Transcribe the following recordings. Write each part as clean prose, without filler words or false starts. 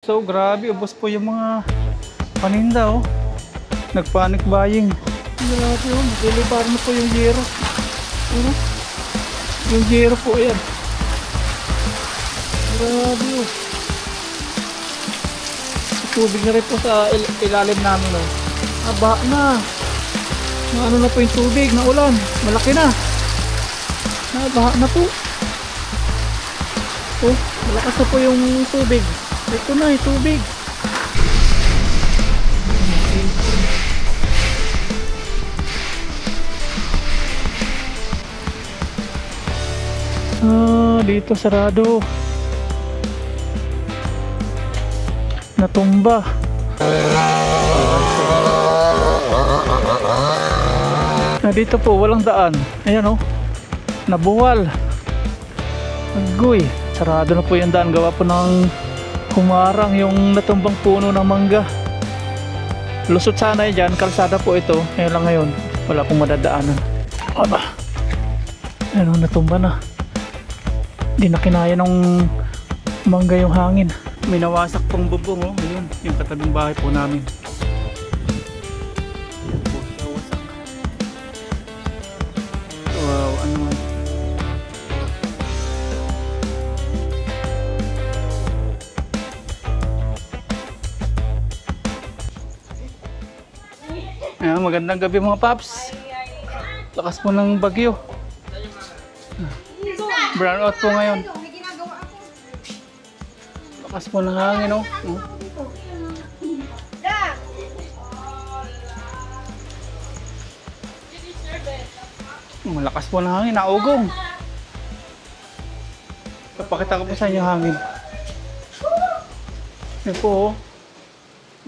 So grabe, ubos po yung mga paninda oh. Nagpanic buying. Grabe oh, deliver na po yung yero. Ano? Yung yero po yan. Grabe oh. Tubig na rin po sa ilalim namin oh. Aba na. Ano na po yung tubig na ulan. Malaki na. Nabaha na po. Oh, malakas na po yung tubig. Ito na yung tubig. Dito sarado. Natumba. Dito po walang daan. Ayan oh. Nabuwal. Agoy. Sarado na po yung daan. Gawa po ng humarang yung natumbang puno ng mangga. Lusot sana yan. Kalsada po ito. Ngayon lang ngayon. Wala pong madadaanan. Aba. Ano, natumba na. Hindi na kinaya ng mangga yung hangin. May nawasak pong bubong oh. Ayun. Yung katabing bahay po namin. Wow. Ano man. Magandang gabi mga paps. Lakas po ng bagyo. Brown out po ngayon. Lakas po ng hangin oh. Malakas po ng hangin, naugong. Papakita ko po sa inyo hangin. Yan po oh.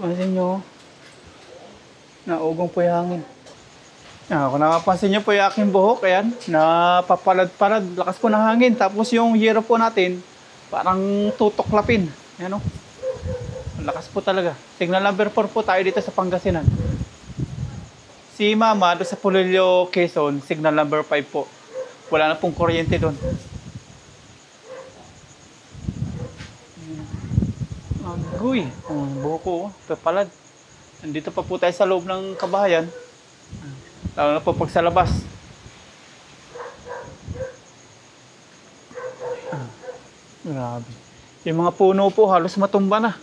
Pansin nyo. Naugong po yung hangin. Kung napapansin nyo po yung aking buhok, ayan, napapalad-palad, lakas po ng hangin. Tapos yung yero po natin, parang tutuklapin. Ayan o. Lakas po talaga. Signal number 4 po tayo dito sa Pangasinan. Si Mama, doon sa Pulilio, Quezon, signal number 5 po. Wala na pong kuryente doon. Agoy, ang buhok ko, papalad. Nandito pa po tayo sa loob ng kabahayan. Lalo na po pag sa labas. Grabe. Yung mga puno po halos matumba na.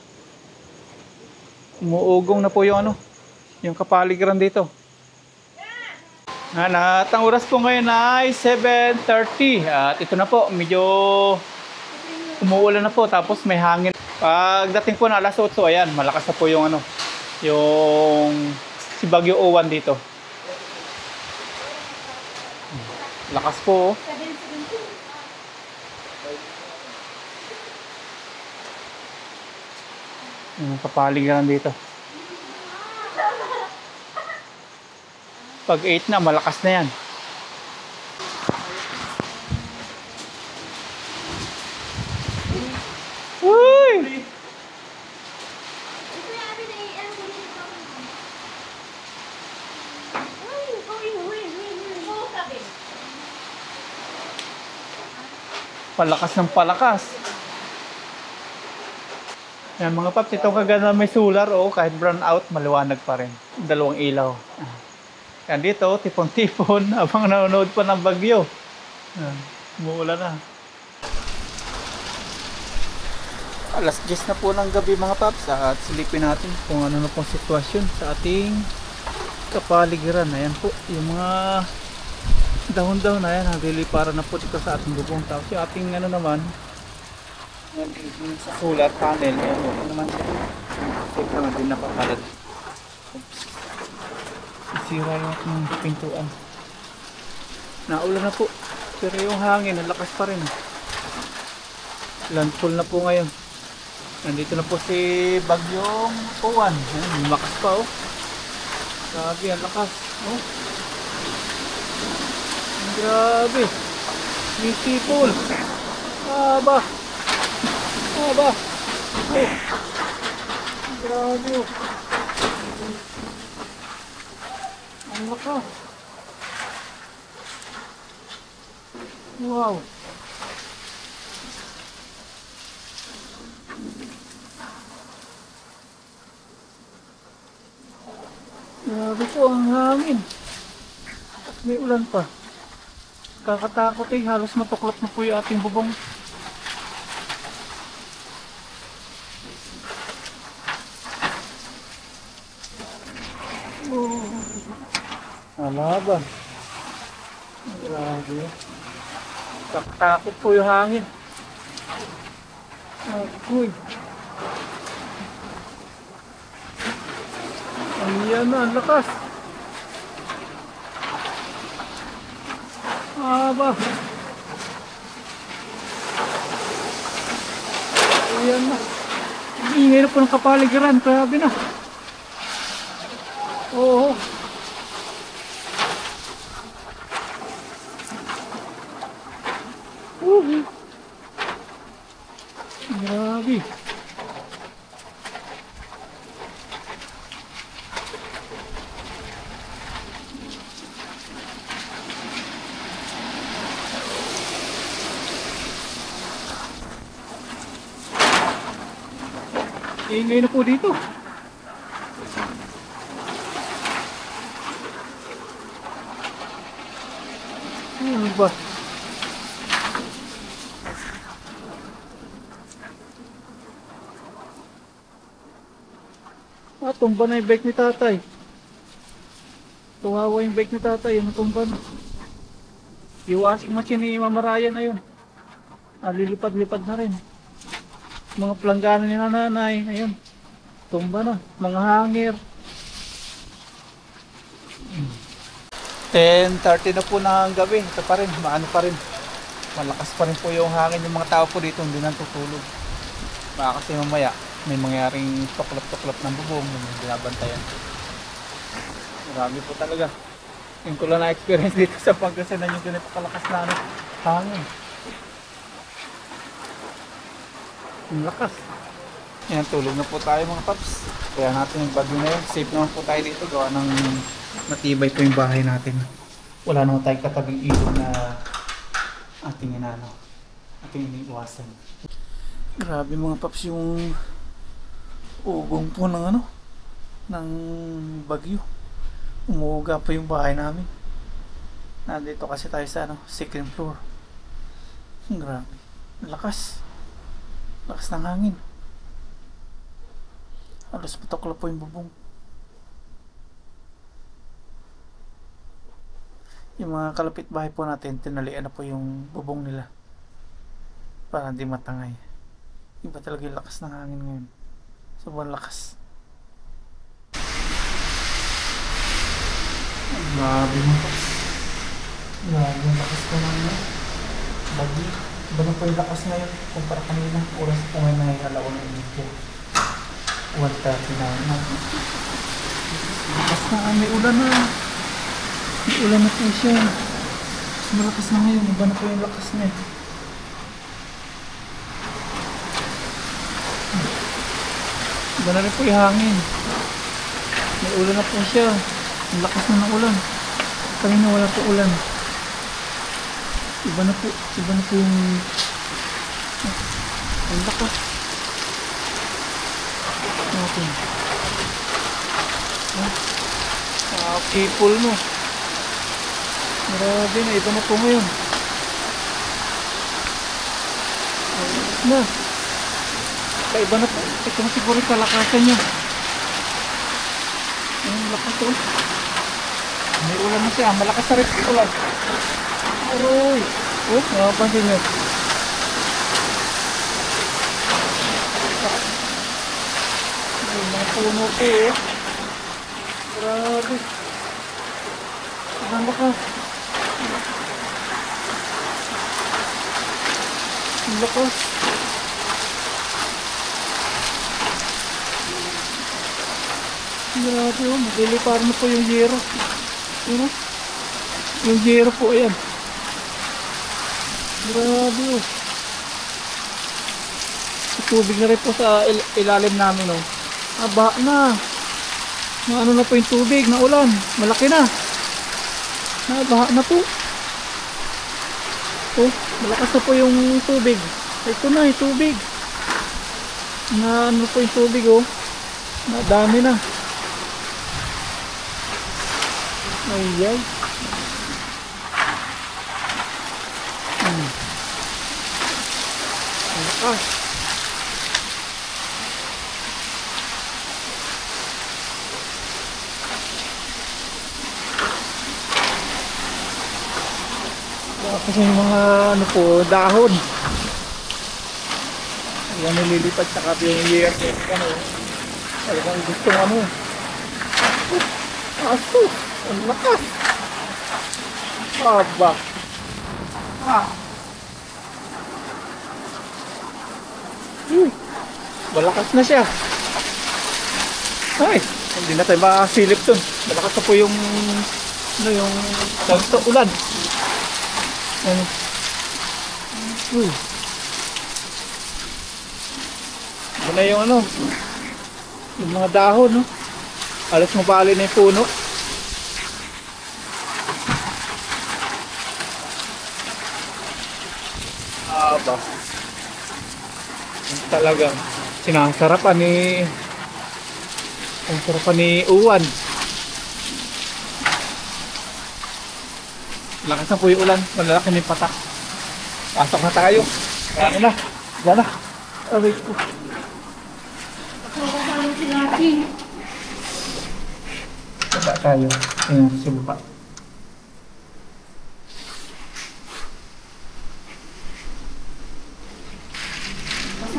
Umuugong na po yung ano, yung kapaligiran dito. At ang oras po ngayon ay 7:30. At ito na po, medyo umuulan na po. Tapos may hangin. Pagdating po na alas 8, ayan, malakas na po yung ano, yung si Bagyo Owan dito. Lakas po. Yung kapaligiran dito. Pag 8 na, malakas na yan. Uy! Palakas ng palakas. Yan mga paps, itong kaganda may solar oh, kahit brown out, maliwanag pa rin. Dalawang ilaw. Yan dito, tipon-tipon habang nanonood pa ng bagyo. Umuulan na. Alas 10 na po ng gabi mga paps at silipin natin kung ano na pong sitwasyon sa ating kapaligiran. Ayan po, yung mga dahon-dahon na yan, nagilipara na po dito sa ating bubong. Tapos yung ating ano naman, sa solar panel, yan okay naman siya. Safe naman din napapalad. Isira yung ating pintuan. Naulan na po, pero yung hangin, nalakas pa rin. Landfall na po ngayon. Nandito na po si Bagyong Owan. Ayan, lakas pa oh. Grabe, ang lakas. Oh. Grabe. May sipol. Aba. Aba. Oh. Grabe. Ang lakas. Wow. Grabe po ang hangin. At may ulan pa. Kakatakot eh, halos matuklap na po yung ating bubong. Oh, alaban. Grabe. Kakatakot po yung hangin. Agoy. Ayan na, ang lakas. Aba. Ayan na. Ingay na po ng kapaligiran. Grabe na. Oo. Grabe. Ingay na po dito. Ano ba? Tumba na yung bike ni tatay. Tuwawa yung bike ni tatay. Yung tumba na. Yung washing machine ni Mama Ryan na yun. Lilipad-lipad na rin. Mga planggana ni nanay. Ayun. Tumba na. Mga hangir. 10:30 na po ng gabi. Ito pa rin. Maano pa rin. Malakas pa rin po yung hangin. Yung mga tao po dito hindi nang tutulog. Baka kasi mamaya may mangyaring tuklap-tuklap ng bubong. May binabantayan. Marami po talaga. Yung ko lang na-experience dito sa Pangasinan yung ganito kalakas na hangin. Ang lakas. Yan, tulog na po tayo mga paps. Kaya natin yung bagyo na yun. Safe naman po tayo dito. Gawa ng matibay po yung bahay natin. Wala naman tayong katabing ilog na ating inano. Ating iniiwasan. Grabe mga paps yung ugong po ng ano ng bagyo. Umuuga pa yung bahay namin. Nandito kasi tayo sa second floor. Grabe. Lakas. Lakas ng hangin. Halos patuklap po yung bubong. Yung mga kalapit bahay po natin, tinalian na po yung bubong nila para hindi matangay. Iba talaga yung lakas ng hangin ngayon. Sobrang lakas. Grabe mo po. Grabe yung lakas ko ng bagyo. Iba na po yung lakas ngayon kumpara kanina. Oras po ngayon nahihala ko ng video. 1:30 na. Lakas na. May ulan na. May ulan na po siya. Mas malakas na ngayon. Iba na po yung lakas niya. Iba na rin po yung hangin. May ulan na po siya. Ang lakas na ng ulan. Kanina wala po ulan. Iba na po yung ang lakas. Okay. People mo. Grabe na, iba na po ngayon. Ang lakas na. Kaiba na po. Ito na siguro yung kalakasan niya. Ang lakas to. May ulan na siya. Malakas na rin yung ulan. Aroy. Oh, nakapansin nyo. May mga puno po eh. Grabe. Ang lakas. Ang lakas. Grabe oh, maglilipar na po yung yero. Yung yero po, ayan. Grabe oh. Tubig na rin po sa ilalim namin oh. Aba na. Ano na po yung tubig na ulan. Malaki na. Nabaha na po. Oh, malakas na po yung tubig. Ito na yung tubig. Na ano po yung tubig oh. Madami na. Ay, ay. Ah. Tapos yung mga ano po, dahon. Ayan, nililipat sa kapi yung year. Ano, talagang gusto ano. Aso, ang lakas. Aba. Ah. Malakas na siya. Ay, hindi na tayo makasilip dun. Malakas na po yung ano yung ulan. Ano? Ito na yung ano, yung mga dahon, no? Alas mabali na yung puno. Aba. Talagang sinasarapan ni Uwan. Lakas na po yung ulan, malalaki na yung patak. Pasok na tayo. Ano na, yan na. Aray ko. Baba tayo. Ayan, sa baba.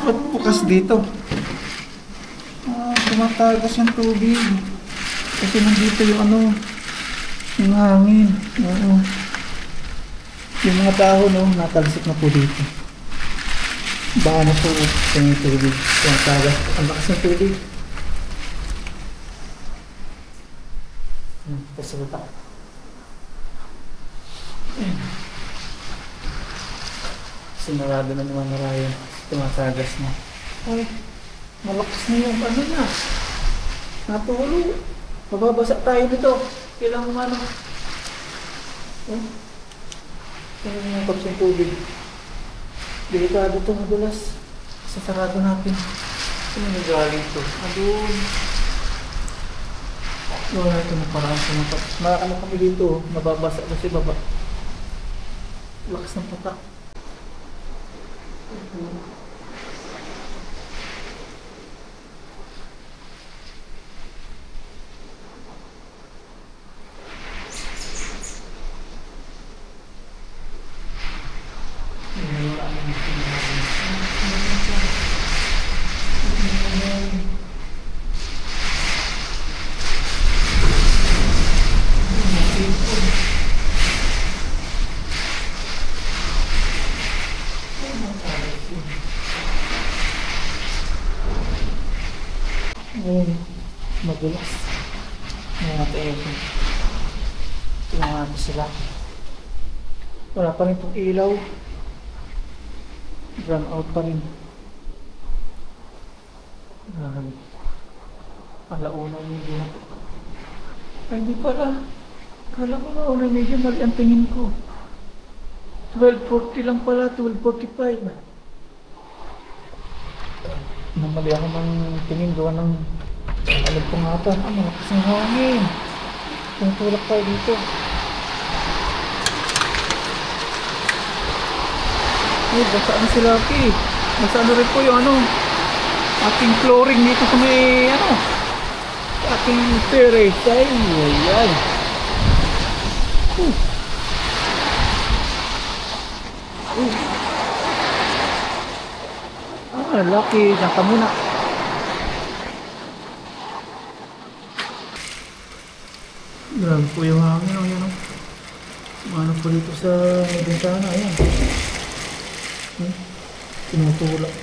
Ba't bukas dito? Tumatagas yung tubig. Kasi nandito yung ano, yung hangin. Oo. Yung mga dahon, no, natalsik na po dito. Baka na po yung tubig. Tumatagas. Ang lakas ng tubig. Ito sa bata. Sinarado na naman marayan. Tumatagas na. Ay, malakas na yung ano na. Natulo. Mababasa tayo dito. Kailangan mo ano. Oh. Kailangan yung kapsang tubig. Delikado ito, madulas. Sasarado natin. Saan yung galing ito? Adun. Wala ito na paraan sa mga patak. Makakala kami dito. Mababasa kasi baba. Lakas ng patak. Ngayon, madulas. Mga tayo. Tingnan sila. Wala pa rin pong ilaw. Run out pa rin. Alauna yung medyo na. Ay, hindi pala. Kala ko na una medyo mali ang tingin ko. 12:40 lang pala, 12:45. Namali ako ng tingin gawa ng alam ko nga pa. Ano, kasing hangin. Tumutulak tayo dito. Ay, basa ano sila Lucky. Basa ano rin po yung ano, ating flooring dito sa may ano, ating terrace. Ay, ayan. Lucky, diyan ka muna. Grabe po yung hangin. Ayan, ano po dito sa bintana. Ayan. Tumutulak.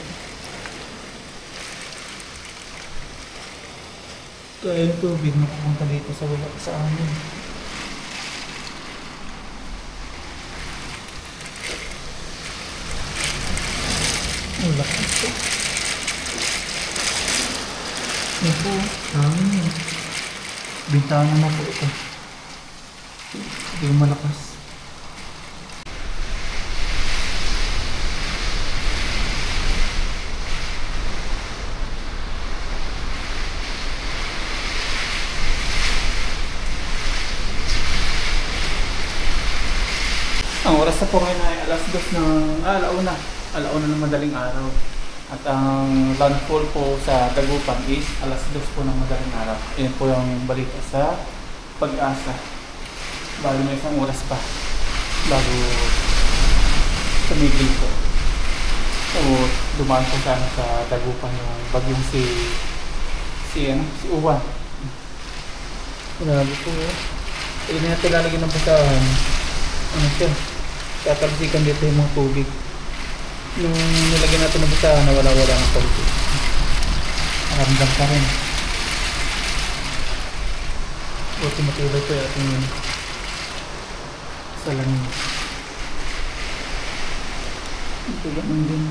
Kaya yung tubig napupunta dito sa wala sa amin. Ang lakas po. Yan po, hangin. Bintana na po ito. Hindi malakas. Ang oras na po ngayon ay alas 2 ng alauna ng madaling araw. At ang landfall po sa Dagupan is alas 2 po ng madaling araw. Yan po yung balita sa Pag-asa. Bali may isang oras pa bago tumigil po. So dumaan po sana sa Dagupan yung bagyong si Uwan. Grabe po eh. Hindi natin lalagyan ng basahan. Ano siya? Tatalsikan dito yung mga tubig. Nung nilagyan natin ng basahan na wala ng tubig. Maramdam pa rin. Buti matibay po yung ating salamin. Ito naman din.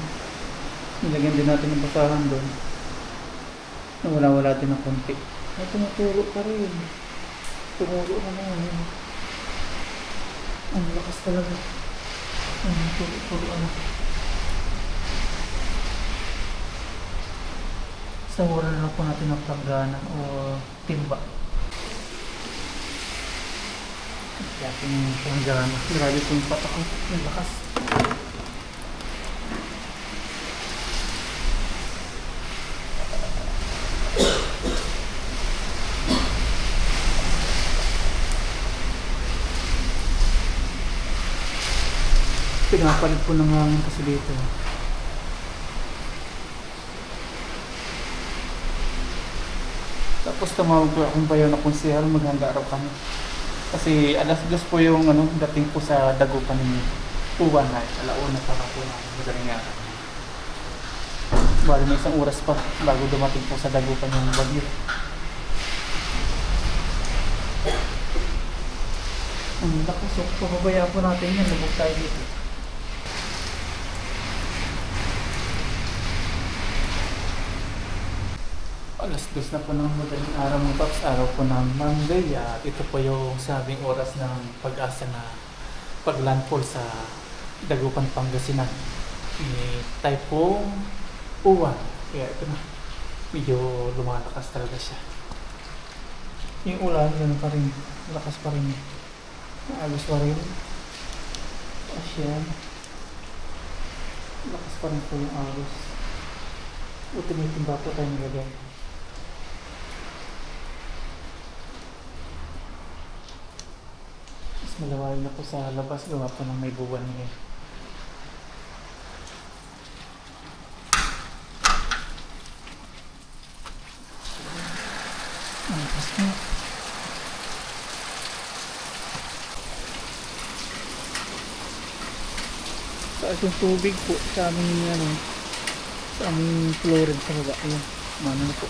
Nilagyan din natin ng basahan doon. Na wala din ng konti. Ay, tumuturo pa rin. Tumuro na naman. Ang lakas talaga. Turo na. Sawaran na lang po natin ang paggana o timba. Yakin yung paggana. Grabe po yung patak ang lakas. Pinapalit po ng hangin kasi dito. Tapos tumawag po akong bayaw na konsehal, maghanda raw kami. Kasi alas 2 po yung dating po sa Dagupan ninyo. Uwan na, alauna para po na madaling araw. Bali may isang oras pa bago dumating po sa Dagupan yung bagyo. Ang lakas, so papabayaan po natin yan, lubog tayo dito. Alas 2 na po ng madaling araw mga paps, araw po ng Monday at ito po yung sabing oras ng Pag-asa na paglandfall sa Dagupan, Pangasinan ni Typhoon Uwan. Kaya ito na, medyo lumalakas talaga siya. Yung ulan, yun pa rin, lakas pa rin. Naagos pa rin. Asyan. Lakas pa rin po yung agos. Tinitimba po tayo nilagay. Malaway na po sa labas, gawa po ng may buwan ngayon. Ang lakas na. Taas yung tubig po sa aming sa aming flooring sa baba. Ayan, mana na po.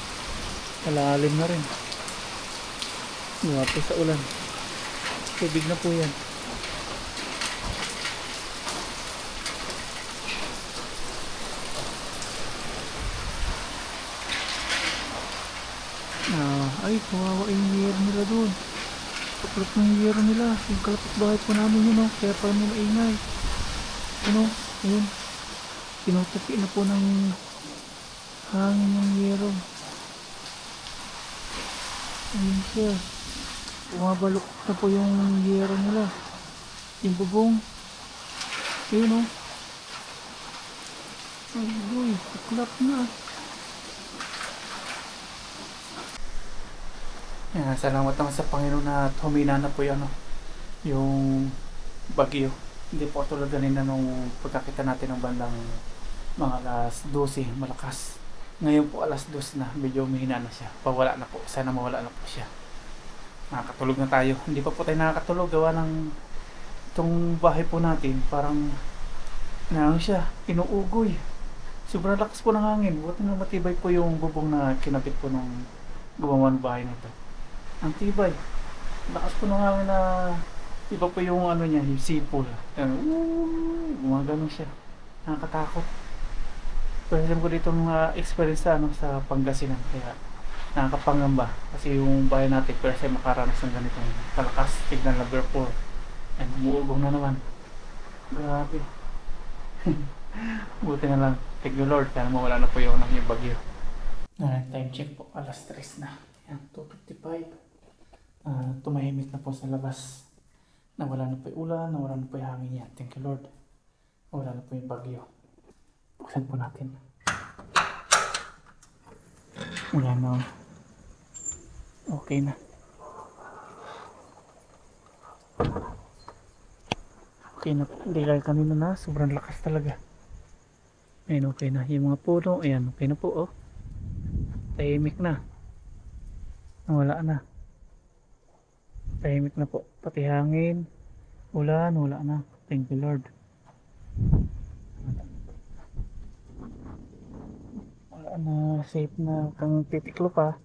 Malalim na rin. Gawa po sa ulan. Tubig na po yan. Ay, kawawa yung yero nila doon. Kapalit ng yero nila. Yung kalapit bahay po namin yun, kaya parang may maingay. Ayun. Tinutupi na po ng hangin yung yero. Ayun siya. Bumabalok na po yung yero nila. Yung bubong. Ayun Ay boy, tuklap na. Salamat naman sa Panginoon na humina na po yung bagyo. Hindi po tulad ganina nung pagkakita natin ng bandang mga alas 12, malakas. Ngayon po alas 2 na, medyo umihina na siya. Pawala na po, sana mawala na po siya. Nakakatulog na tayo. Hindi pa po tayo nakakatulog gawa ng itong bahay po natin parang siya, inuugoy. Sobrang lakas po ng hangin. Buti na matibay po yung bubong na kinabit po nung gumawa ng bahay nito. Ang tibay. Lakas po ng hangin na iba po yung niya, yung sipol. Gumagano siya. Nakakatakot. Pero alam ko dito experience sa Pangasinan. Kaya nakakapangamba kasi yung bahay natin first time makaranas ng ganitong kalakas. Tignan number 4 and umuugong na naman. Grabe. Buti na lang, thank you Lord, kaya mawala na po yung bagyo. Time check po, alas 3 na. Yan, 2:55. Tumahimik na po sa labas. Nawala na po yung ulan, nawala na po yung hangin yan. Thank you Lord. Nawala na po yung bagyo. Buksan po natin. Wala na. Okay na. Okay na po. Hindi kaya kanina na. Sobrang lakas talaga. Ayun, okay na. Yung mga puno, ayan, okay na po, oh. Tahimik na. Wala na. Tahimik na po. Pati hangin, ulan, wala na. Thank you Lord. Wala na. Safe na. Kang titiklo pa.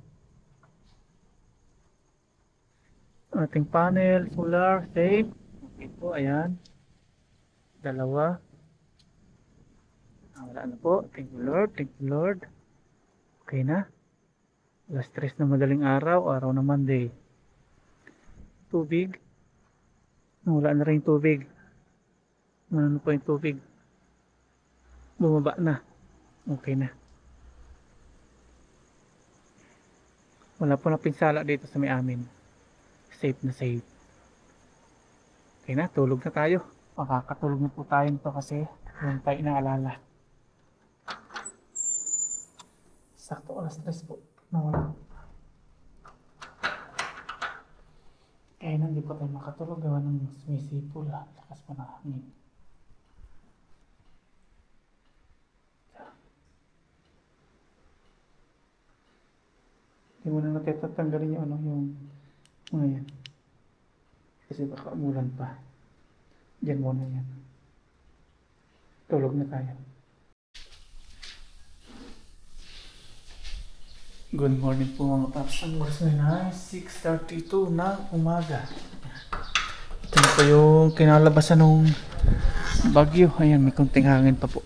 Ating panel, solar, safe. Okay po, ayan. Dalawa. Wala na po. Thank you Lord. Thank you Lord. Okay na. Alas 3 na madaling araw. Araw na Monday. Tubig. Wala na rin tubig. Ano po yung tubig? Bumaba na. Okay na. Wala po na pinsala dito sa may amin. Safe na safe. Okay na. Tulog na tayo. Makakatulog na po tayo nito kasi yung tayo inaalala. Sakto alas 3 po. Nawala. Kaya na hindi po tayo makatulog. Gawa ng sumisipol. Lakas pa na hangin. Hindi mo na natatanggalin yung ano, yung mga yan. Kasi baka umulan pa. Diyan muna yan. Tulog na tayo. Good morning po mga paps. Ang oras ngayon ay 6:32 ng umaga. Ito na po yung kinalabasan ng bagyo. Ayan, may konting hangin pa po.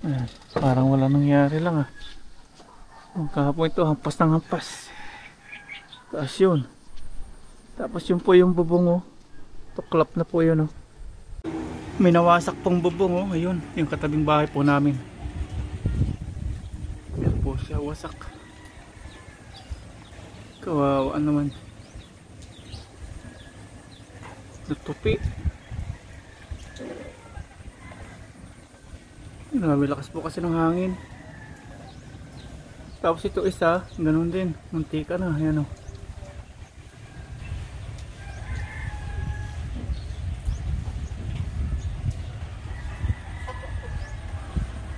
Ayan, parang wala nangyari lang ah. Kahapon ito, hampas ng hampas. Taas yun. Tapos yun po yung bubong oh. Tuklap na po yun oh. May nawasak pong bubong oh. Ayun, yung katabing bahay po namin. Yan po siya, wasak. Kawawa naman. Natupi. May lakas po kasi ng hangin. Tapos ito isa, ganun din. Muntika na, ayan o.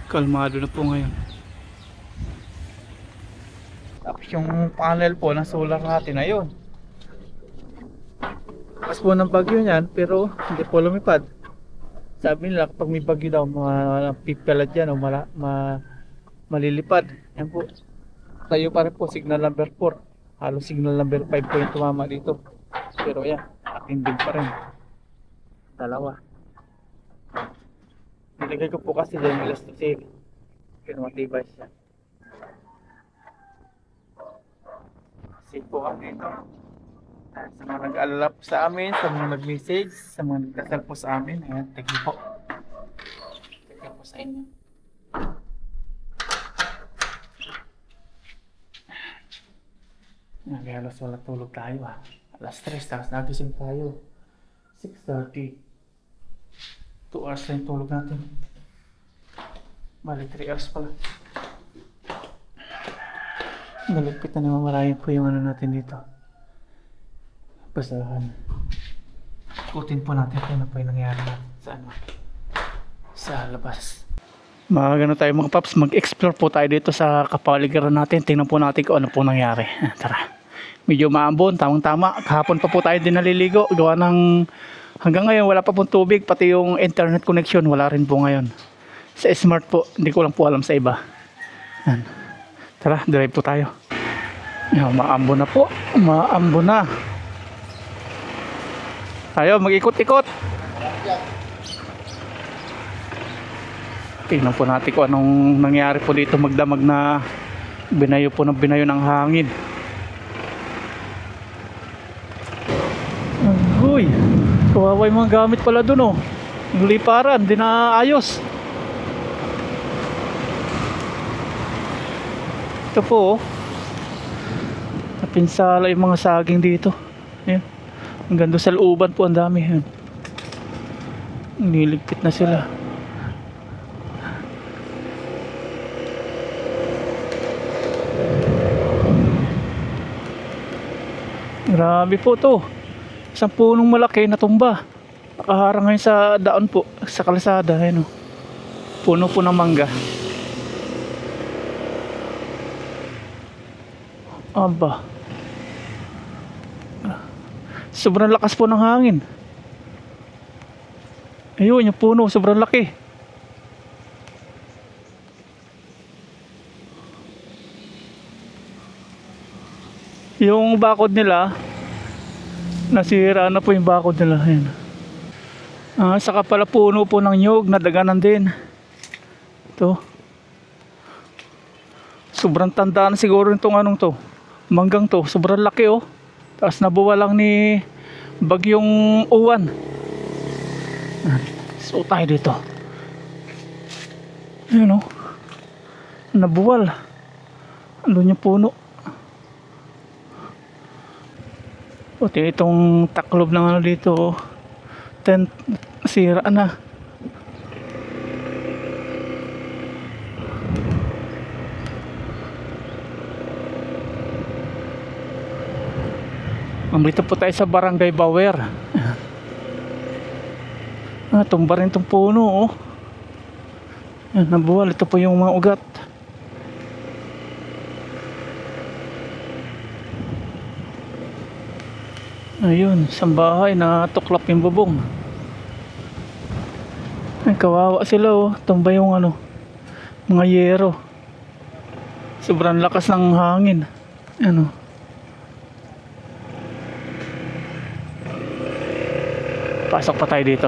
Kalmado na po ngayon. Tapos yung panel po ng solar natin na yun. Mas po ng bagyo niyan, pero hindi po lumipad. Sabi nila kapag may bagyo daw, mapipilad yan o malilipad. Yan po. Tayo pa rin po, signal number 4. Halos signal number 5 po yung tumama dito. Pero yan, akin din pa rin. Dalawa. Nilagay ko po kasi dyan yung elastic sail. Pero matibay siya. Safe po kami dito. Sa mga nag-alala po sa amin, sa mga nag-message, sa mga nagdasal po sa amin. Ayan, thank you po. Thank you po sa inyo. Halos wala tulog tayo ah. Alas 3 tapos nagising tayo 6:30. 2 hours lang yung tulog natin. Bali 3 hours pala. Naligpit na naman marami po yung ano natin dito. Basahan. Ikutin po natin kung ano po yung nangyari natin sa ano, sa labas. Gano tayo mga paps, mag-explore po tayo dito sa kapaligiran natin. Tingnan po natin kung ano po nangyari. Tara. Medyo maambon, tamang-tama. Kahapon pa po tayo din naliligo. Gawa ng hanggang ngayon wala pa pong tubig. Pati yung internet connection wala rin po ngayon. Sa smart po, hindi ko lang po alam sa iba. Yan. Tara, drive po tayo. Yan, maambon na po. Maambon na. Tayo, mag-ikot-ikot. Tingnan po natin kung anong nangyari po dito. Magdamag na binayo po ng binayo ng hangin. Uy, kawawa yung mga gamit pala dun oh. Yung liparan, di na ayos. Ito po oh. Napinsala yung mga saging dito. Ayan. Hanggang doon sa looban po ang dami. Yan. Niligpit na sila. Grabe po to. Isang punong malaki na tumba. Nakaharang ngayon sa daan po, sa kalsada. Ayan, oh. Puno po ng mangga. Aba. Sobrang lakas po ng hangin. Ayun, yung puno, sobrang laki. Yung bakod nila, nasira na po yung bakod nila. Ayan. Saka pala puno po ng nyug, nadaganan din. Ito. Sobrang tanda na siguro itong anong to. Manggang to, sobrang laki oh. Tapos nabuwa lang ni bagyong uwan. So tayo dito. Ayun oh. Nabuwal. Ano yung puno. Puti itong taklob ng ano dito oh. Tent sira na. Dito po tayo sa Barangay Bawer. Tumba rin itong puno oh. Yan, nabuwal. Ito po yung mga ugat. Ayun, isang bahay na tuklap yung bubong. Ay, kawawa sila oh. Tumba yung ano, mga yero. Sobrang lakas ng hangin. Ano. Pasok pa tayo dito.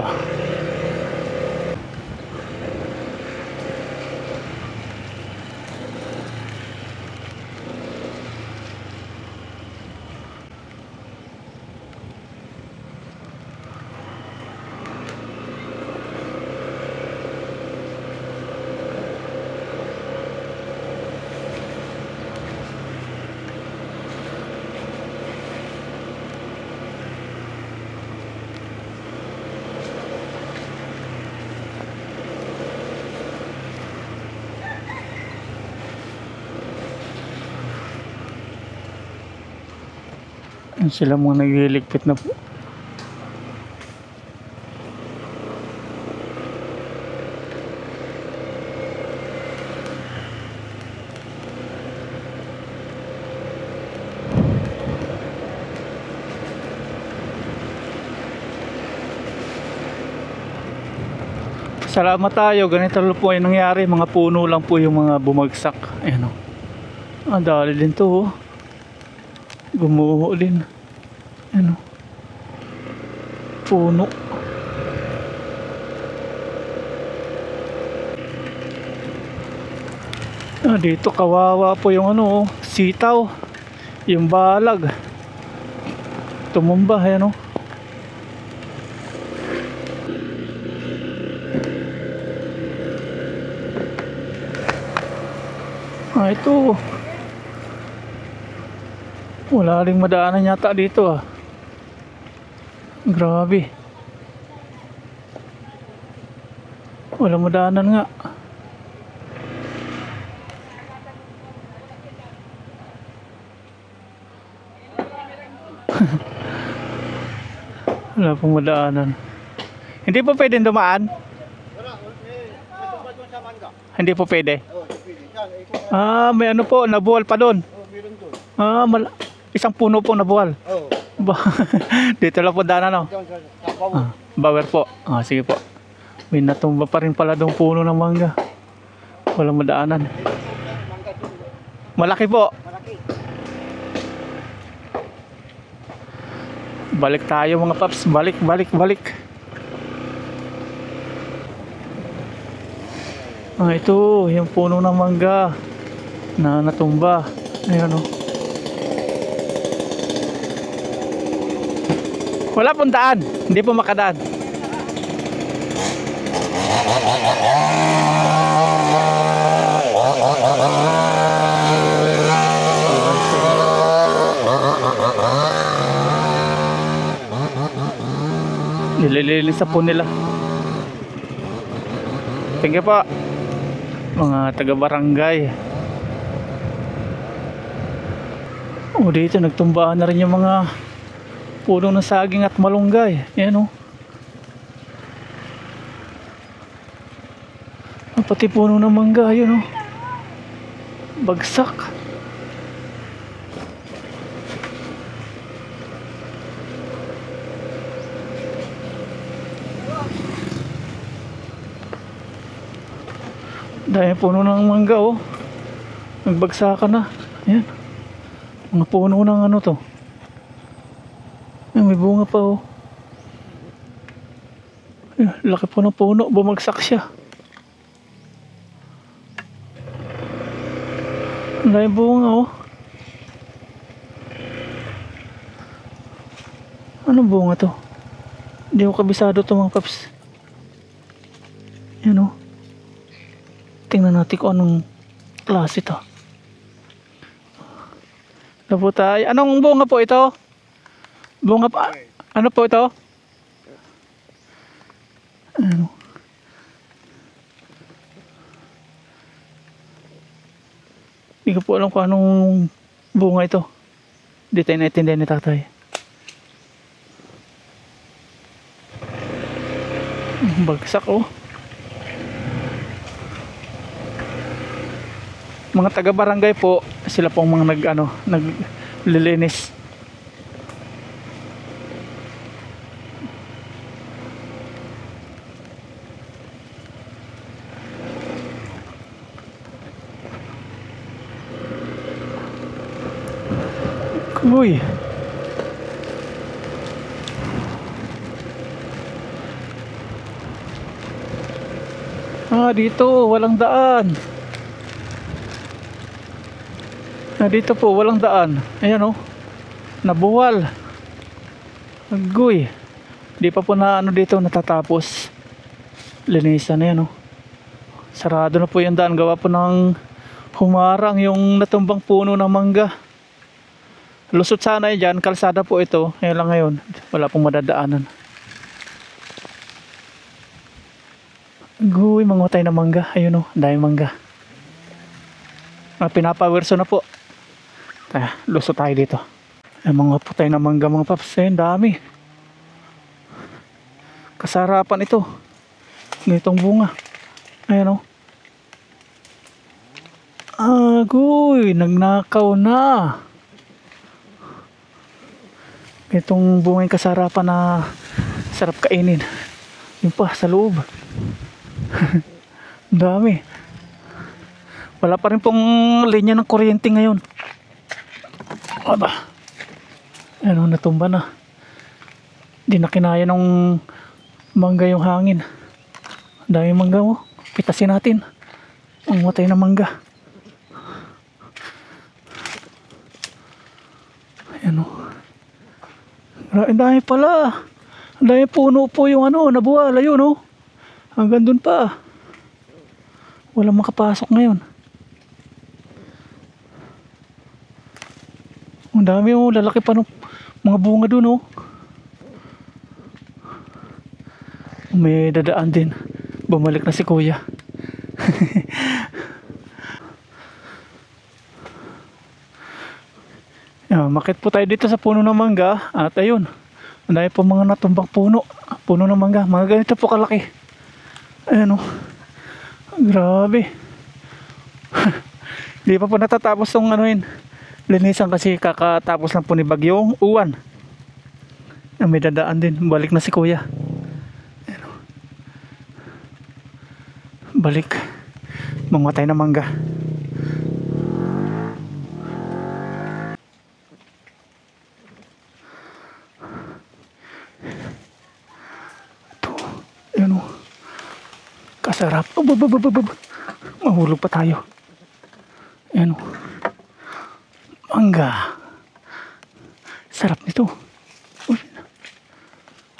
Yan sila mga nagliligpit na po. Salamat tayo, ganito lang po ay nangyari. Mga puno lang po yung mga bumagsak. Ayan o. Dali din to oh. Gumuho din. Ano? Puno. Dito kawawa po yung ano, sitaw. Yung balag. Tumumba, ayan o. Ito. Wala ring madaanan yata dito ah. Grabe. Wala madaanan nga. Wala pong madaanan. Hindi po pwedeng dumaan? Hindi po pwede. May ano po, nabuwal pa doon. Isang puno po nabuwal. Dito lang po daanan no? Bawer po. Sige po. May natumba pa rin pala doong puno ng mangga. Walang madaanan. Malaki po. Balik tayo mga paps. Balik. Ito, yung puno ng mangga na natumba. Ayan o. Wala pong daan. Hindi po makadaan. Nililinis po nila. Thank you po mga taga-barangay. O dito nagtumbaan na rin yung mga puno ng saging at malunggay. Yan o. Pati puno ng mangga, yun o. Bagsak. Dahil puno ng mangga o. Nagbagsakan na. Yan. Mga puno ng ano to. Ay, may bunga pa o. Ay, laki po ng puno. Bumagsak siya. Ang dahil bunga o. Anong bunga to? Hindi ko kabisado to mga paps. Yan o. Tingnan natin kung anong klase to. Ano po tayo? Anong bunga po ito? Bunga pa? Ano po ito? Ano? Hindi ko po alam kung anong bunga ito. Hindi tayo naitindihan ni tatay. Bagsak oh. Mga taga-barangay po, sila pong mga naglilinis. Uy. Dito walang daan. Dito po walang daan. Ayan oh. Nabuwal. Agoy. Di pa po na dito natatapos. Linisan na yan oh. Sarado na po yung daan. Gawa po ng humarang yung natumbang puno ng mangga. Lusot sana dyan. Kalsada po ito. Ayan lang ngayon. Wala pong madadaanan. Agoy, mangumatay na mangga. Ayun oh. Dahil mangga. Pinapawerso na po. Lusot tayo dito. Mga putay na mangga mga paps. Dami. Kasarapan ito. Ganitong bunga. Ayan o. Agoy, nagnakaw na. Ganitong bunga yung kasarapan na sarap kainin. Yung pa sa loob. Dami. Wala pa rin pong linya ng kuryente ngayon. Aba. Ano, natumba na. Di na kinaya ng mangga yung hangin. Dami mangga mo. Pitasin natin. Ang matay na mangga. Ayan o. Ang dami pala. Ang dami puno po yung nabuwal. Ayun o. Hanggang dun pa. Walang makapasok ngayon. Ang dami oh, lalaki pa ng mga bunga dun oh. May dadaan din. Bumalik na si kuya. Makit po tayo dito sa puno ng mangga. At ayun, ang dami po mga natumbang puno. Puno ng mangga. Mga ganito po kalaki. Ayan oh. Grabe. Hindi pa po natatapos yung linisan kasi kakatapos lang po ni Bagyong Uwan. May dadaan din. Balik na si kuya. Ayan. Balik. Mamatay na mangga. Ito. Ayan o. Kasarap. Mahulog pa tayo. Ayan o. Mangga. Sarap nito. Uy.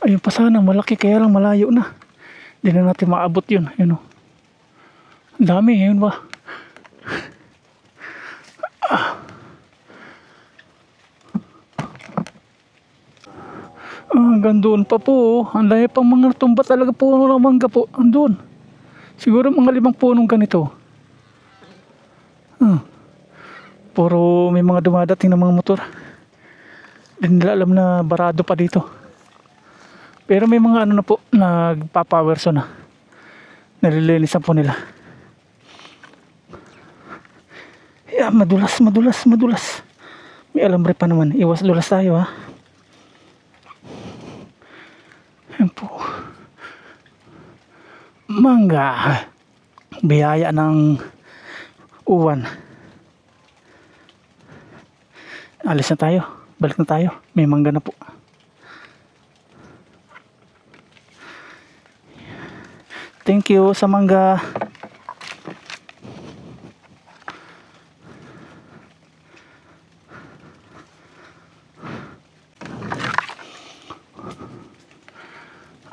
Ayun pa sana, malaki kaya lang malayo na. Hindi na natin maabot yun. Ayun o. Ang dami, yun ba? Hanggang doon pa po. Ang layo pang mga tumba talaga puno ng mangga po. Andun. Siguro mga 5 punong ganito. Puro may mga dumadating ng mga motor. Hindi nila alam na barado pa dito. Pero may mga ano na po, nagpa-powerso na. Nalilinisan po nila. Yeah, madulas. May alambre pa naman. Iwas dulas tayo ha. Ayan po. Mangga. Biyaya ng uwan. Alis na tayo. Balik na tayo. May mangga na po. Thank you sa mangga.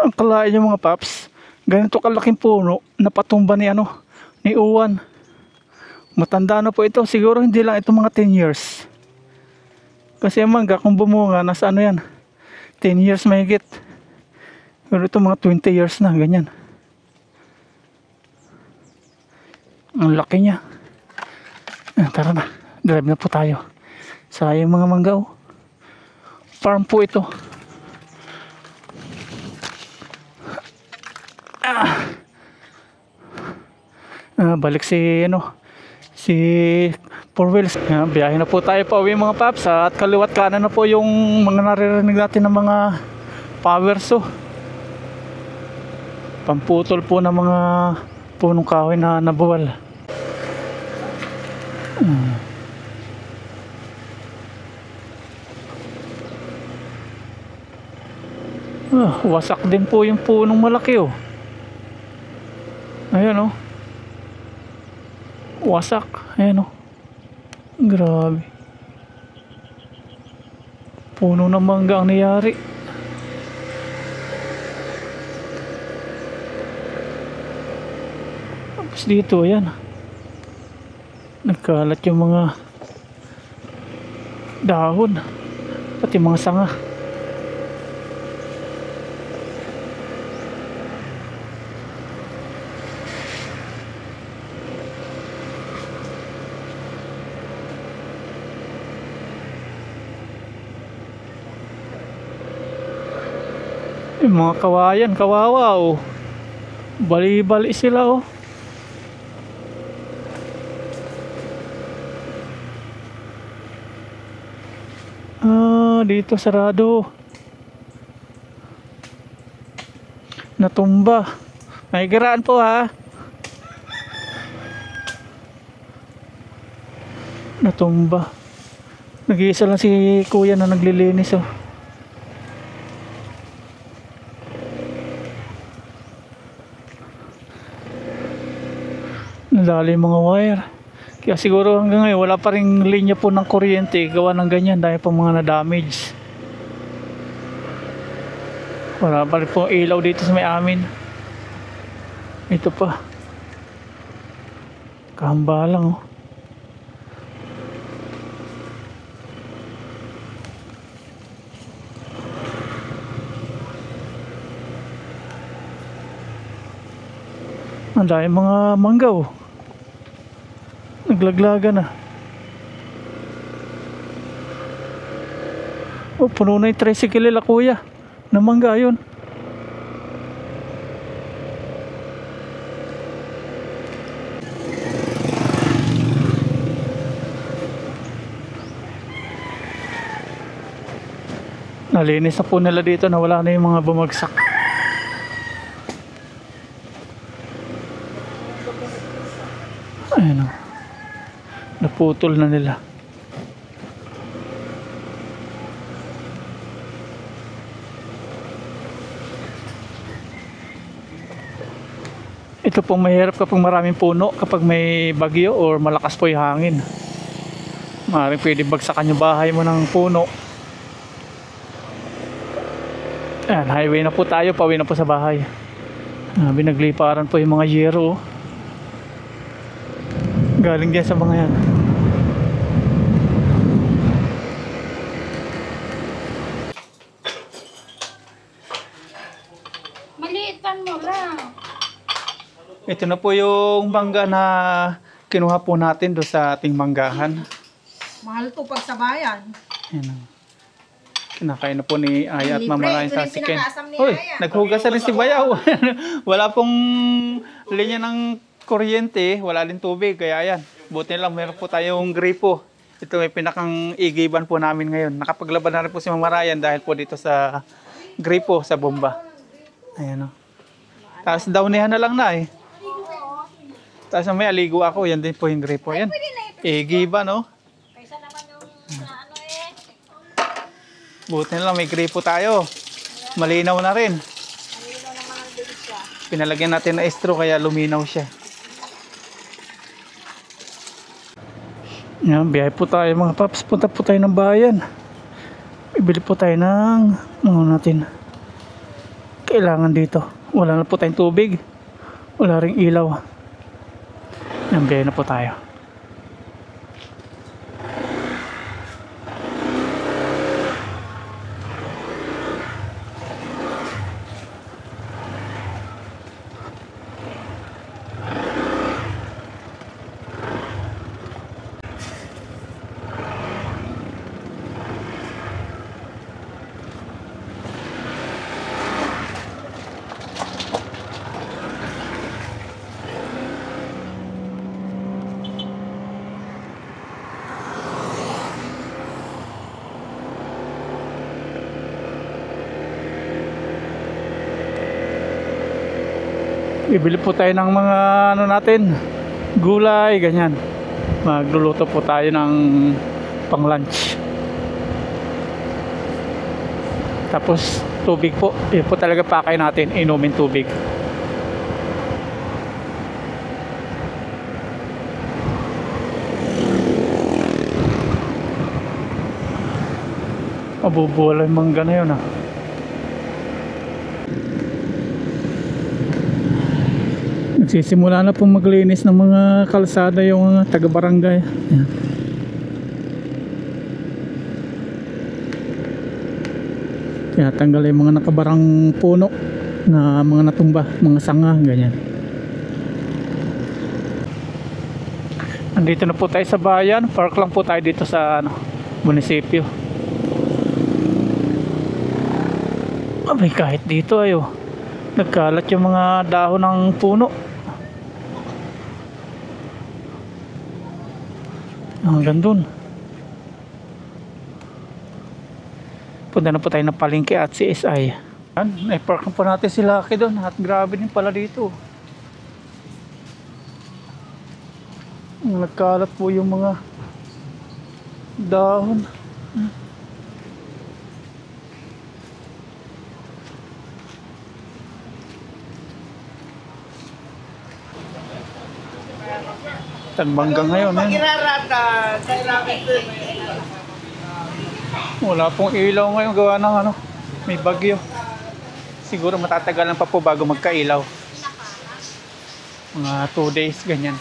Ang kalain yung mga paps, ganito kalaking puno na patumba ni ni uwan. Matanda na po ito, siguro hindi lang ito mga 10 years. Kasi ang mangga kung bumunga nasa yan, 10 years mahigit. Pero ito mga 20 years na, ganyan. Ang laki niya. Tara na, drive na po tayo. Sayang mga mangga oh. Farm po ito. Balik si Four Wheels. Biyahe na po tayo pa uwi mga paps. At kaliwat kanan na po yung mga naririnig natin ng mga power saw. Pamputol po ng mga punong kahoy na nabuwal. Wasak din po yung punong malaki oh. Ayan oh. Wasak. Ayan oh. Grabe. Puno ng mangga ang niyari. Tapos dito ayan. Nagkalat yung mga dahon. Pati mga sanga. Yung mga kawayan, kawawa oh. Bali-bali sila oh. Dito sarado. Natumba. May giraan po ha. Natumba. Nag-iisa lang si kuya na naglilinis oh. Nadali mga wire. Kaya siguro hanggang ngayon wala pa ring linya po ng kuryente gawa ng ganyan dahil pa mga na-damage. Wala pa rin po ilaw dito sa may amin. Ito pa. Kahamba lang oh. Ang dahil mga mangga oh. Naglaglaga na. Oh, puno na yung tricycle nila kuya. Na mangga yun. Nalinis na po nila dito na wala na yung mga bumagsak. Ayan o. Naputol na nila. Ito pong mahirap kapag maraming puno, kapag may bagyo or malakas po yung hangin. Maaaring pwede bagsakan yung bahay mo ng puno. Ayan, highway na po tayo, pauwi na po sa bahay. Binagliparan po yung mga yero. Galing dyan sa mga yan. Ito na po yung mangga na kinuha po natin doon sa ating manggahan. Mahal to pag sa bayan. Ayan o. Kinakain na po ni Aya at mamalayan sa si Ken. Pinakaasam ni Uy, Aya. naghugas na rin si Bayaw. Wala pong linya ng kuryente, wala din tubig. Kaya ayan, buti lang meron po tayong gripo. Ito may pinakang igiban po namin ngayon. Nakapaglaban na rin po si Mama Ryan dahil po dito sa gripo, sa bomba. Ayan o. Tapos downihan na lang na eh. Tapos may aligo ako, yan din po yung gripo. Ayan, igiban no. Kaysa naman yung ano eh. Buti na lang may gripo tayo. Malinaw na rin. Malino naman ang bilis siya. Pinalagyan natin na estro kaya luminaw siya. Yan, biyahe po tayo mga paps. Punta po tayo ng bayan. Bibili po tayo ng natin. Kailangan dito. Wala na po tayong tubig. Wala ring ilaw. Yan, biyahe na po tayo. Bibili po tayo ng mga ano natin, gulay, ganyan. Magluluto po tayo ng pang lunch. Tapos tubig po, yun po talaga pakay natin, inumin tubig. Mabubuwala yung mangga na yun ah. Nagsisimula na pong maglinis ng mga kalsada yung mga taga-barangay. Ayan. Tinatanggal yung mga nakabarang puno na mga natumba, mga sanga, ganyan. Andito na po tayo sa bayan. Park lang po tayo dito sa munisipyo. Abay, kahit dito ayo. Nagkalat yung mga dahon ng puno. Hanggang dun. Punta na po tayo ng palengke at CSI. Nai-park na po natin si Lucky doon. At grabe din pala dito. Nagkalat po yung mga dahon. Tagbangga ngayon eh. Wala pong ilaw ngayon gawa ng may bagyo. Siguro matatagalan pa po bago magkailaw. Mga 2 days ganyan.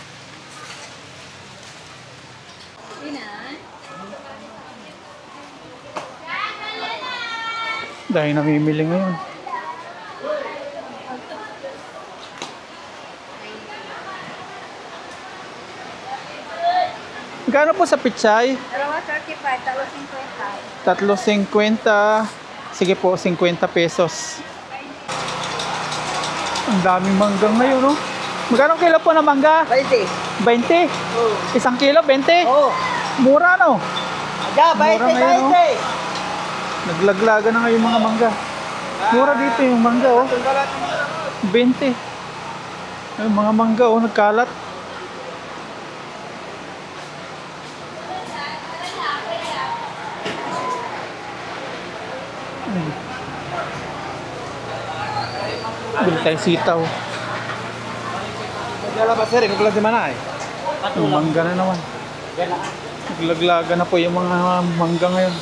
Dahil namimili ngayon. Magkano po sa pichay? 35, 3.50. 3.50. Sige po, 50 pesos. Ang daming mangga ngayon, no? Magkano kilo po na mangga? 20. 20? Oo. Isang kilo, 20? Oo. Mura, no? Aga, 20, Mura ngayon, no? 20. Naglaglaga na ngayon mga mangga. Mura dito yung mangga, oh. 20. Yung mga mangga, oh, nagkalat. Bili tayo sitaw. Yung mangga na naman. Naglaglaga na po yung mga mangga ngayon.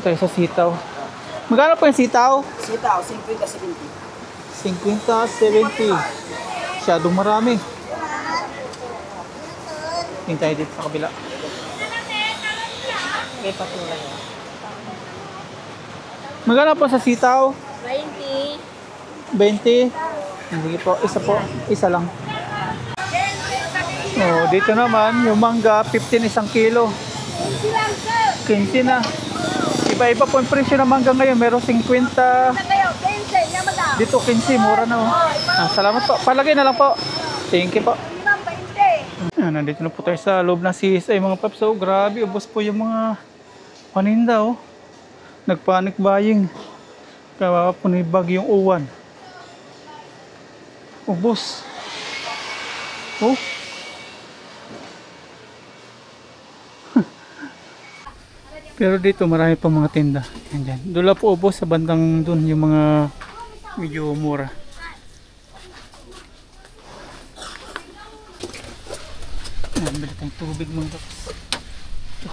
Tayo sa sitaw. Magkano po yung sitaw? Sitaw, 50, 70. 50, 70. Masyadong marami. Tingin tayo dito sa kabila. May patulay. Magkano po sa sitaw? 20. 20. Hindi po, isa po. Isa lang. Oh, dito naman, yung mangga, 15 isang kilo. 15 na. Iba-iba po yung presyo ng mangga ngayon. Meron 50. Dito 15, mura na. Oh. Salamat po. Palagay na lang po. Thank you po. Nandito na po tayo sa loob ng CSI mga paps. Oh, grabe, ubos po yung mga paninda. Oh. Nagpanic buying. Kawawa po ni Bagyong Uwan. Ubos. Oh. Pero dito marami pa mga tinda. Yan. Doon po ubos sa bandang doon yung mga medyo mura. Yan, bili tayong tubig mga paps. Ito.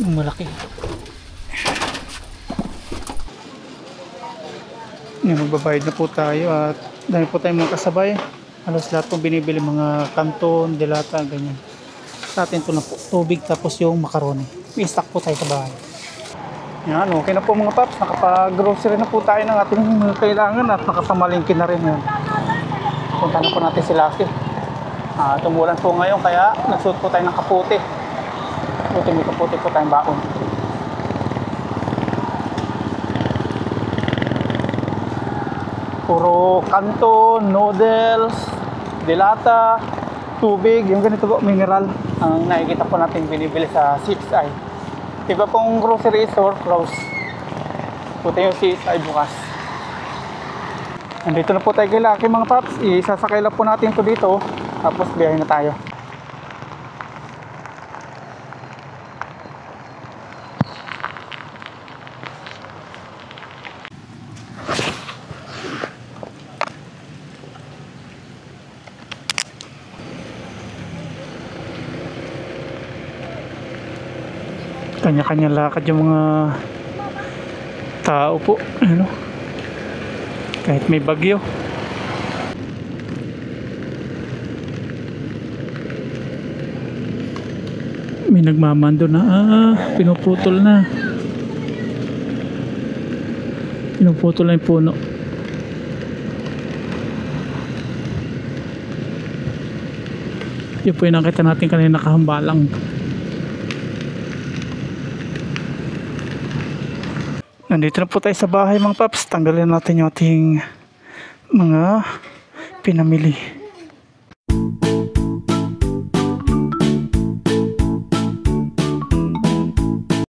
Yung malaki. Yan, magbabayad na po tayo at dahil po tayong mga kasabay. Halos lahat po binibili mga kanton, delata, ganyan. Sa atin ito na po, tubig tapos yung macaroni. May stock po tayo sa bahay. Yan, okay na po mga paps. Nakapag-grocery na po tayo ng ating mga kailangan at nakapamalingkin na rin yan. Punta na po natin si Lucky. Tumulan po ngayon kaya nagsuot po tayo ng kaputi. Buti may kaputi po tayong baon. Puro kanton, noodles, delata, tubig, yung ganito po, mineral. Ang nakikita po natin binibili sa CSI. Iba pong grocery store, close. Puti yung CSI bukas. Nandito na po tayo kay Lucky mga paps. Isasakay lang po natin ito dito. Tapos biyahe na tayo. Kanya-kanya lakad yung mga tao po, ano, kahit may bagyo. May nagmamando na, pinuputol na yung puno. Yun po yung nakita natin kanina nakahambalang. Nandito na po tayo sa bahay mga paps. Tanggalin natin yung ating mga pinamili.